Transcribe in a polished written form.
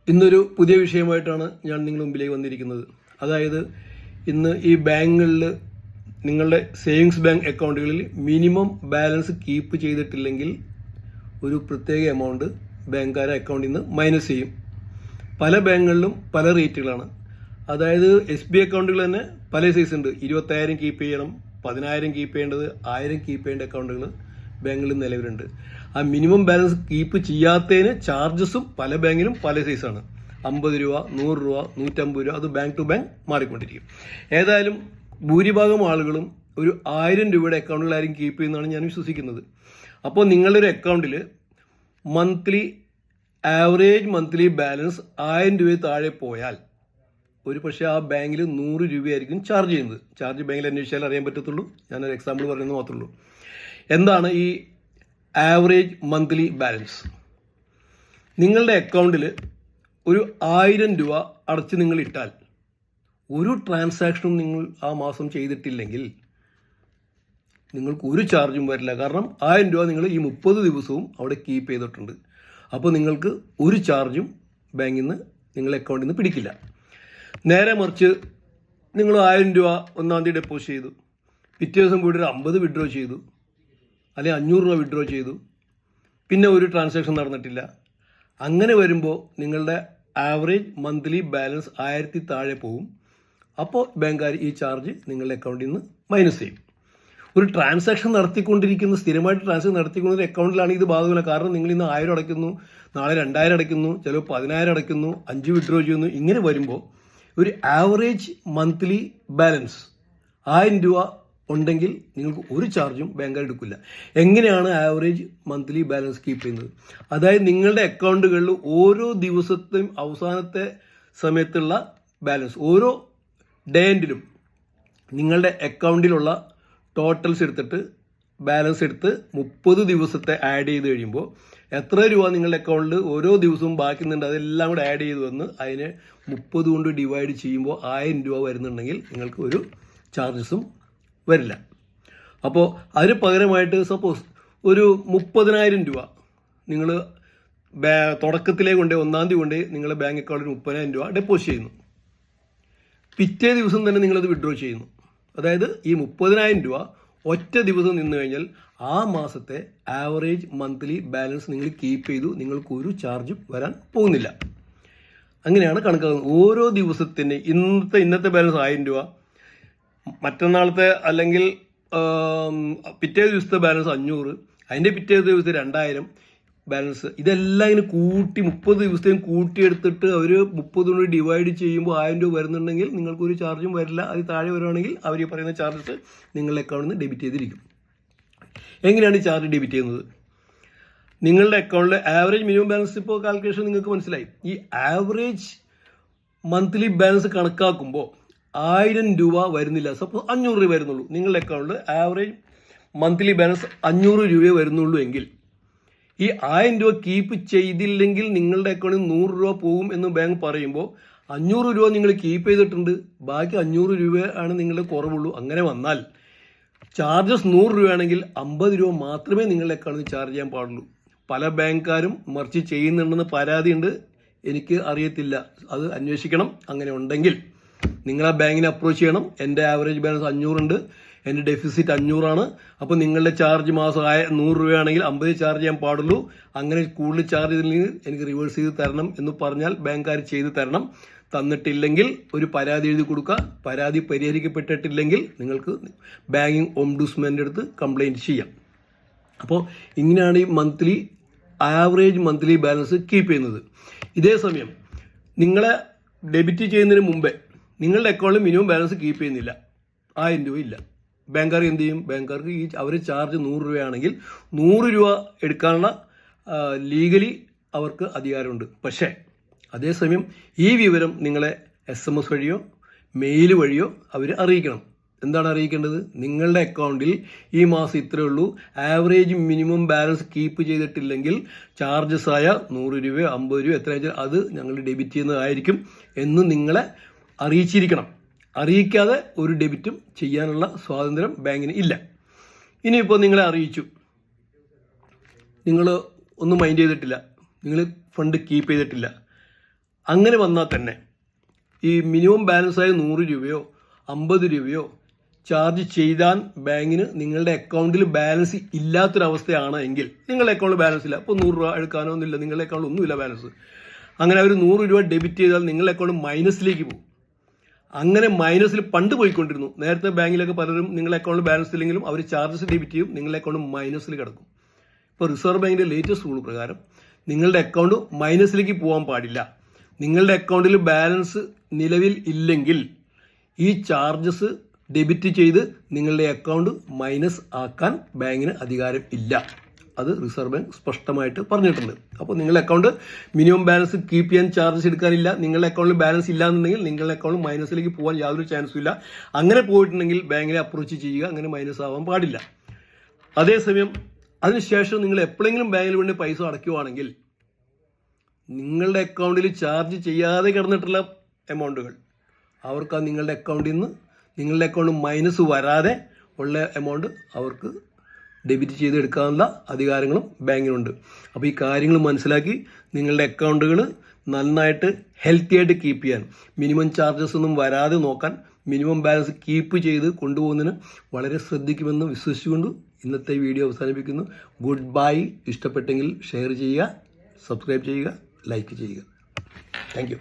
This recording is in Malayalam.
ഇന്നൊരു പുതിയ വിഷയമായിട്ടാണ് ഞാൻ നിങ്ങളുടെ മുമ്പിലേക്ക് വന്നിരിക്കുന്നത്. അതായത് ഇന്ന് ഈ ബാങ്കുകളിൽ നിങ്ങളുടെ സേവിങ്സ് ബാങ്ക് അക്കൗണ്ടുകളിൽ മിനിമം ബാലൻസ് കീപ്പ് ചെയ്തിട്ടില്ലെങ്കിൽ ഒരു പ്രത്യേക എമൗണ്ട് ബാങ്കുകാരെ അക്കൗണ്ടിൽ നിന്ന് മൈനസ് ചെയ്യും. പല ബാങ്കുകളിലും പല റേറ്റുകളാണ്. അതായത് SBI അക്കൗണ്ടുകൾ തന്നെ പല സൈസ് ഉണ്ട്. 25,000 കീപ്പ് ചെയ്യണം, 10,000 കീപ്പ് ചെയ്യേണ്ടത്, 1,000 കീപ്പ് ചെയ്യേണ്ട അക്കൗണ്ടുകൾ ബാങ്കുകളിൽ നിലവിലുണ്ട്. ആ മിനിമം ബാലൻസ് കീപ്പ് ചെയ്യാത്തതിന് ചാർജസും പല ബാങ്കിലും പല സൈസാണ്. 50 രൂപ, 100 രൂപ, 150 രൂപ, അത് ബാങ്ക് ടു ബാങ്ക് മാറിക്കൊണ്ടിരിക്കും. ഏതായാലും ഭൂരിഭാഗം ആളുകളും ഒരു 1000 രൂപയുടെ അക്കൗണ്ടുകളായിരിക്കും കീപ്പ് ചെയ്യുന്നതാണ് ഞാൻ വിശ്വസിക്കുന്നത്. അപ്പോൾ നിങ്ങളുടെ ഒരു അക്കൗണ്ടിൽ ആവറേജ് മന്ത്ലി ബാലൻസ് 1000 രൂപയിൽ താഴെ പോയാൽ ഒരു പക്ഷേ ആ ബാങ്കിൽ 100 രൂപയായിരിക്കും ചാർജ് ചെയ്യുന്നത്. ചാർജ് ബാങ്കിൽ അന്വേഷിച്ചാൽ അറിയാൻ പറ്റത്തുള്ളൂ. ഞാനൊരു എക്സാമ്പിൾ പറയുന്നത് മാത്രമേ ഉള്ളൂ. എന്താണ് ഈ ആവറേജ് മന്ത്ലി ബാലൻസ്? നിങ്ങളുടെ അക്കൗണ്ടിൽ ഒരു 1000 രൂപ അടച്ച് നിങ്ങൾ ഇട്ടാൽ ഒരു ട്രാൻസാക്ഷനും നിങ്ങൾ ആ മാസം ചെയ്തിട്ടില്ലെങ്കിൽ നിങ്ങൾക്ക് ഒരു ചാർജും വരില്ല. കാരണം 1000 രൂപ നിങ്ങൾ ഈ 30 ദിവസവും അവിടെ കീപ്പ് ചെയ്തിട്ടുണ്ട്. അപ്പോൾ നിങ്ങൾക്ക് ഒരു ചാർജും ബാങ്കിൽ നിന്ന് നിങ്ങളുടെ അക്കൗണ്ടിൽ നിന്ന് പിടിക്കില്ല. നേരെ മറിച്ച് നിങ്ങൾ 1000 രൂപ 1-ാം തീയതി ഡെപ്പോസിറ്റ് ചെയ്തു, പിറ്റേ ദിവസം പോയിട്ട് ഒരു 50 വിഡ്രോ ചെയ്തു, അല്ലെങ്കിൽ 500 രൂപ വിഡ്രോ ചെയ്തു, പിന്നെ ഒരു ട്രാൻസാക്ഷൻ നടന്നിട്ടില്ല. അങ്ങനെ വരുമ്പോൾ നിങ്ങളുടെ ആവറേജ് മന്ത്ലി ബാലൻസ് 1000 താഴെ പോവും. അപ്പോൾ ബാങ്കുകാർ ഈ ചാർജ് നിങ്ങളുടെ അക്കൗണ്ടിൽ നിന്ന് മൈനസ് ചെയ്യും. ഒരു ട്രാൻസാക്ഷൻ നടത്തിക്കൊണ്ടിരിക്കുന്ന, സ്ഥിരമായിട്ട് ട്രാൻസാക്ഷൻ നടത്തിക്കൊണ്ടിരുന്ന അക്കൗണ്ടിലാണ് ഇത് ബാധകമല്ല. കാരണം നിങ്ങൾ ഇന്ന് 1000 അടയ്ക്കുന്നു, നാളെ 2000 അടയ്ക്കുന്നു, ചിലപ്പോൾ 10000 അടയ്ക്കുന്നു, 5 വിഡ്രോ ചെയ്യുന്നു. ഇങ്ങനെ വരുമ്പോൾ ഒരു ആവറേജ് മന്ത്ലി ബാലൻസ് 1000 രൂപ ഉണ്ടെങ്കിൽ നിങ്ങൾക്ക് ഒരു ചാർജും ബാങ്കുകാർ എടുക്കില്ല. എങ്ങനെയാണ് ആവറേജ് മന്ത്ലി ബാലൻസ് കീപ്പ് ചെയ്യുന്നത്? അതായത് നിങ്ങളുടെ അക്കൗണ്ടുകളിൽ ഓരോ ദിവസത്തെയും അവസാനത്തെ സമയത്തുള്ള ബാലൻസ്, ഓരോ ഡേ എൻഡിലും നിങ്ങളുടെ അക്കൗണ്ടിലുള്ള ടോട്ടൽസ് എടുത്തിട്ട് ബാലൻസ് എടുത്ത് 30 ദിവസത്തെ ആഡ് ചെയ്ത് കഴിയുമ്പോൾ എത്ര രൂപ നിങ്ങളുടെ അക്കൗണ്ടിൽ ഓരോ ദിവസവും ബാക്കിയുന്നുണ്ട് അതെല്ലാം കൂടെ ആഡ് ചെയ്ത് വന്ന് അതിനെ 30 കൊണ്ട് ഡിവൈഡ് ചെയ്യുമ്പോൾ 1000 രൂപ വരുന്നുണ്ടെങ്കിൽ നിങ്ങൾക്ക് ഒരു ചാർജസും വരില്ല. അപ്പോൾ അതിന് പകരമായിട്ട് സപ്പോസ് ഒരു 30,000 രൂപ നിങ്ങൾ തുടക്കത്തിലേ കൊണ്ട് 1-ാം തീയതി കൊണ്ട് നിങ്ങളുടെ ബാങ്ക് അക്കൗണ്ടിൽ 30,000 രൂപ ഡെപ്പോസിറ്റ് ചെയ്യുന്നു. പിറ്റേ ദിവസം തന്നെ നിങ്ങളത് വിഡ്രോ ചെയ്യുന്നു. അതായത് ഈ 30,000 രൂപ ഒറ്റ ദിവസം നിന്ന് കഴിഞ്ഞാൽ ആ മാസത്തെ ആവറേജ് മന്ത്ലി ബാലൻസ് നിങ്ങൾ കീപ്പ് ചെയ്തു, നിങ്ങൾക്ക് ഒരു ചാർജും വരാൻ പോകുന്നില്ല. അങ്ങനെയാണ് കണക്കാക്കുന്നത്. ഓരോ ദിവസത്തിന് ഇന്നത്തെ ബാലൻസ് 1000 രൂപ, മറ്റന്നാളത്തെ അല്ലെങ്കിൽ പിറ്റേ ദിവസത്തെ ബാലൻസ് 500, അതിൻ്റെ പിറ്റേ ദിവസത്തെ 2000 ബാലൻസ്, ഇതെല്ലാം ഇങ്ങനെ കൂട്ടി 30 ദിവസത്തെയും കൂട്ടിയെടുത്തിട്ട് അവർ 30 കൊണ്ട് ഡിവൈഡ് ചെയ്യുമ്പോൾ 1000 രൂപ വരുന്നുണ്ടെങ്കിൽ നിങ്ങൾക്കൊരു ചാർജും വരില്ല. അത് താഴെ വരുവാണെങ്കിൽ അവർ ഈ പറയുന്ന ചാർജസ് നിങ്ങളുടെ അക്കൗണ്ടിൽ നിന്ന് ഡെബിറ്റ് ചെയ്തിരിക്കും. എങ്ങനെയാണ് ഈ ചാർജ് ഡെബിറ്റ് ചെയ്യുന്നത്? നിങ്ങളുടെ അക്കൗണ്ടിൽ ആവറേജ് മിനിമം ബാലൻസ് ഇപ്പോൾ കാൽക്കുലേഷൻ നിങ്ങൾക്ക് മനസ്സിലായി. ഈ ആവറേജ് മന്ത്ലി ബാലൻസ് കണക്കാക്കുമ്പോൾ 1000 രൂപ വരുന്നില്ല. സപ്പോസ് 500 രൂപ വരുന്നുള്ളൂ. നിങ്ങളുടെ അക്കൗണ്ടിൽ ആവറേജ് മന്ത്ലി ബാലൻസ് 500 രൂപയെ വരുന്നുള്ളൂ എങ്കിൽ ഈ 1000 രൂപ കീപ്പ് ചെയ്തില്ലെങ്കിൽ നിങ്ങളുടെ അക്കൗണ്ടിൽ 100 രൂപ പോകും എന്ന് ബാങ്ക് പറയുമ്പോൾ 500 രൂപ നിങ്ങൾ കീപ്പ് ചെയ്തിട്ടുണ്ട്, ബാക്കി 500 രൂപയാണ് നിങ്ങളുടെ കുറവുള്ളൂ. അങ്ങനെ വന്നാൽ ചാർജസ് 100 രൂപയാണെങ്കിൽ 50 രൂപ മാത്രമേ നിങ്ങളുടെ അക്കൗണ്ടിൽ ചാർജ് ചെയ്യാൻ പാടുള്ളൂ. പല ബാങ്കുകാരും മറിച്ച് ചെയ്യുന്നുണ്ടെന്ന് പരാതിയുണ്ട്. എനിക്ക് അറിയത്തില്ല, അത് അന്വേഷിക്കണം. അങ്ങനെ ഉണ്ടെങ്കിൽ നിങ്ങൾ ആ ബാങ്കിനെ അപ്രോച്ച് ചെയ്യണം. എൻ്റെ ആവറേജ് ബാലൻസ് 500 ഉണ്ട്, എൻ്റെ ഡെഫിസിറ്റ് 500 ആണ്. അപ്പോൾ നിങ്ങളുടെ ചാർജ് മാസം 100 രൂപയാണെങ്കിൽ 50 ചാർജ് ചെയ്യാൻ പാടുള്ളൂ. അങ്ങനെ കൂടുതൽ ചാർജ് ചെയ്തില്ലെങ്കിൽ എനിക്ക് റിവേഴ്സ് ചെയ്ത് തരണം എന്ന് പറഞ്ഞാൽ ബാങ്കുകാർ ചെയ്ത് തരണം. തന്നിട്ടില്ലെങ്കിൽ ഒരു പരാതി എഴുതി കൊടുക്കുക. പരാതി പരിഹരിക്കപ്പെട്ടിട്ടില്ലെങ്കിൽ നിങ്ങൾക്ക് ബാങ്കിങ് ഓംബുഡ്സ്മാൻ്റെ അടുത്ത് കംപ്ലയിൻറ്റ് ചെയ്യാം. അപ്പോൾ ഇങ്ങനെയാണ് ഈ ആവറേജ് മന്ത്ലി ബാലൻസ് കീപ്പ് ചെയ്യുന്നത്. ഇതേ സമയം നിങ്ങളെ ഡെബിറ്റ് ചെയ്യുന്നതിന് മുമ്പേ നിങ്ങളുടെ അക്കൗണ്ടിൽ മിനിമം ബാലൻസ് കീപ്പ് ചെയ്യുന്നില്ല, 1000 രൂപ ഇല്ല. ബാങ്കുകാർ എന്ത് ചെയ്യും? ബാങ്കുകാർക്ക് അവർ ചാർജ് 100 രൂപയാണെങ്കിൽ 100 രൂപ എടുക്കാനുള്ള ലീഗലി അവർക്ക് അധികാരമുണ്ട്. പക്ഷേ അതേസമയം ഈ വിവരം നിങ്ങളെ SMS വഴിയോ മെയിൽ വഴിയോ അവർ അറിയിക്കണം. എന്താണ് അറിയിക്കേണ്ടത്? നിങ്ങളുടെ അക്കൗണ്ടിൽ ഈ മാസം ഇത്രയേ ഉള്ളൂ, ആവറേജ് മിനിമം ബാലൻസ് കീപ്പ് ചെയ്തിട്ടില്ലെങ്കിൽ ചാർജസ് ആയ 100 രൂപയോ 50 രൂപയോ എത്രയാണെന്ന് അത് ഞങ്ങൾ ഡെബിറ്റ് ചെയ്യുന്നതായിരിക്കും എന്ന് നിങ്ങളെ അറിയിച്ചിരിക്കണം. അറിയിക്കാതെ ഒരു ഡെബിറ്റും ചെയ്യാനുള്ള സ്വാതന്ത്ര്യം ബാങ്കിന് ഇല്ല. ഇനിയിപ്പോൾ നിങ്ങളെ അറിയിച്ചു, നിങ്ങൾ ഒന്നും മൈൻഡ് ചെയ്തിട്ടില്ല, നിങ്ങൾ ഫണ്ട് കീപ്പ് ചെയ്തിട്ടില്ല. അങ്ങനെ വന്നാൽ തന്നെ ഈ മിനിമം ബാലൻസായ 100 രൂപയോ 50 രൂപയോ ചാർജ് ചെയ്താൽ ബാങ്കിന് നിങ്ങളുടെ അക്കൗണ്ടിൽ ബാലൻസ് ഇല്ലാത്തൊരവസ്ഥയാണ് എങ്കിൽ, നിങ്ങളുടെ അക്കൗണ്ടിൽ ബാലൻസ് ഇല്ല, അപ്പോൾ 100 രൂപ എടുക്കാനോ ഒന്നുമില്ല, നിങ്ങളുടെ അക്കൗണ്ടിൽ ഒന്നുമില്ല ബാലൻസ്, അങ്ങനെ അവർ 100 രൂപ ഡെബിറ്റ് ചെയ്താൽ നിങ്ങളുടെ അക്കൗണ്ട് മൈനസിലേക്ക് പോകും. അങ്ങനെ മൈനസിൽ പണ്ട് പോയിക്കൊണ്ടിരുന്നു. നേരത്തെ ബാങ്കിലൊക്കെ പലരും നിങ്ങളുടെ അക്കൗണ്ടിൽ ബാലൻസ് ഇല്ലെങ്കിലും അവർ ചാർജസ് ഡെബിറ്റ് ചെയ്യും, നിങ്ങളുടെ അക്കൗണ്ട് മൈനസിൽ കിടക്കും. ഇപ്പോൾ റിസർവ് ബാങ്കിൻ്റെ ലേറ്റസ്റ്റ് റൂൾ പ്രകാരം നിങ്ങളുടെ അക്കൗണ്ട് മൈനസിലേക്ക് പോകാൻ പാടില്ല. നിങ്ങളുടെ അക്കൗണ്ടിൽ ബാലൻസ് നിലവിൽ ഇല്ലെങ്കിൽ ഈ ചാർജസ് ഡെബിറ്റ് ചെയ്ത് നിങ്ങളുടെ അക്കൗണ്ട് മൈനസ് ആക്കാൻ ബാങ്കിന് അധികാരം ഇല്ല. അത് റിസർവ് ബാങ്ക് സ്പഷ്ടമായിട്ട് പറഞ്ഞിട്ടുണ്ട്. അപ്പോൾ നിങ്ങളുടെ അക്കൗണ്ട് മിനിമം ബാലൻസ് കീപ്പ് ചെയ്യാൻ ചാർജസ് എടുക്കാനില്ല. നിങ്ങളുടെ അക്കൗണ്ടിൽ ബാലൻസ് ഇല്ല എന്നുണ്ടെങ്കിൽ നിങ്ങളുടെ അക്കൗണ്ട് മൈനസിലേക്ക് പോകാൻ യാതൊരു ചാൻസും ഇല്ല. അങ്ങനെ പോയിട്ടുണ്ടെങ്കിൽ ബാങ്കിനെ അപ്രോച്ച് ചെയ്യുക, അങ്ങനെ മൈനസ് ആവാൻ പാടില്ല. അതേസമയം അതിനുശേഷം നിങ്ങൾ എപ്പോഴെങ്കിലും ബാങ്കിൽ വേണ്ടി പൈസ അടയ്ക്കുവാണെങ്കിൽ നിങ്ങളുടെ അക്കൗണ്ടിൽ ചാർജ് ചെയ്യാതെ കിടന്നിട്ടുള്ള എമൗണ്ടുകൾ അവർക്ക് നിങ്ങളുടെ അക്കൗണ്ടിൽ നിന്ന് നിങ്ങളുടെ അക്കൗണ്ട് മൈനസ് വരാതെ ഉള്ള എമൗണ്ട് അവർക്ക് ഡെബിറ്റ് ചെയ്തെടുക്കാനുള്ള അധികാരങ്ങളും ബാങ്കിനുണ്ട്. അപ്പോൾ ഈ കാര്യങ്ങൾ മനസ്സിലാക്കി നിങ്ങളുടെ അക്കൗണ്ടുകൾ നന്നായിട്ട് ഹെൽത്തി ആയിട്ട് കീപ്പ് ചെയ്യാൻ, മിനിമം ചാർജസ് ഒന്നും വരാതെ നോക്കാൻ, മിനിമം ബാലൻസ് കീപ്പ് ചെയ്ത് കൊണ്ടുപോകുന്നതിന് വളരെ ശ്രദ്ധിക്കുമെന്ന് വിശ്വസിച്ചുകൊണ്ട് ഇന്നത്തെ വീഡിയോ അവസാനിപ്പിക്കുന്നു. Good bye. ഇഷ്ടപ്പെട്ടെങ്കിൽ ഷെയർ ചെയ്യുക, സബ്സ്ക്രൈബ് ചെയ്യുക, ലൈക്ക് ചെയ്യുക. Thank you.